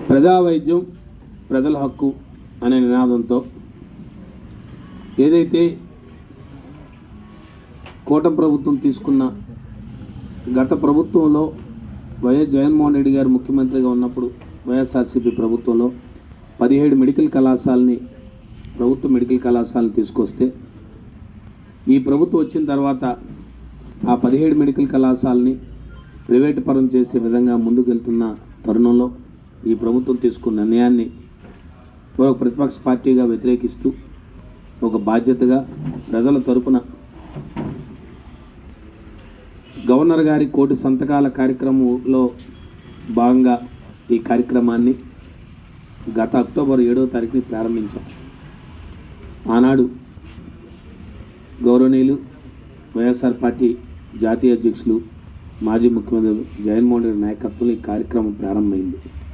ప్రజా వైద్యం ప్రజల హక్కు అనే నినాదంతో ఏదైతే కూటమి ప్రభుత్వం తీసుకున్న గత ప్రభుత్వంలో వైఎస్ జగన్మోహన్ రెడ్డి గారు ముఖ్యమంత్రిగా ఉన్నప్పుడు వైఎస్ఆర్సీపీ ప్రభుత్వంలో 17 మెడికల్ కళాశాలని ప్రభుత్వ మెడికల్ కళాశాలను తీసుకొస్తే ఈ ప్రభుత్వం వచ్చిన తర్వాత ఆ 17 మెడికల్ కళాశాలని ప్రైవేటు పరం చేసే విధంగా ముందుకెళ్తున్న తరుణంలో ఈ ప్రభుత్వం తీసుకున్న నిర్ణయాన్ని ఒక ప్రతిపక్ష పార్టీగా వ్యతిరేకిస్తూ ఒక బాధ్యతగా ప్రజల తరపున గవర్నర్ గారి 1 కోటి సంతకాల కార్యక్రమంలో భాగంగా ఈ కార్యక్రమాన్ని గత అక్టోబర్ 7వ తారీఖుని ప్రారంభించాం. ఆనాడు గౌరవనీయులు వైఎస్ఆర్ పార్టీ జాతీయ అధ్యక్షులు మాజీ ముఖ్యమంత్రి జగన్మోహన్ రెడ్డి నాయకత్వంలో ఈ కార్యక్రమం ప్రారంభమైంది.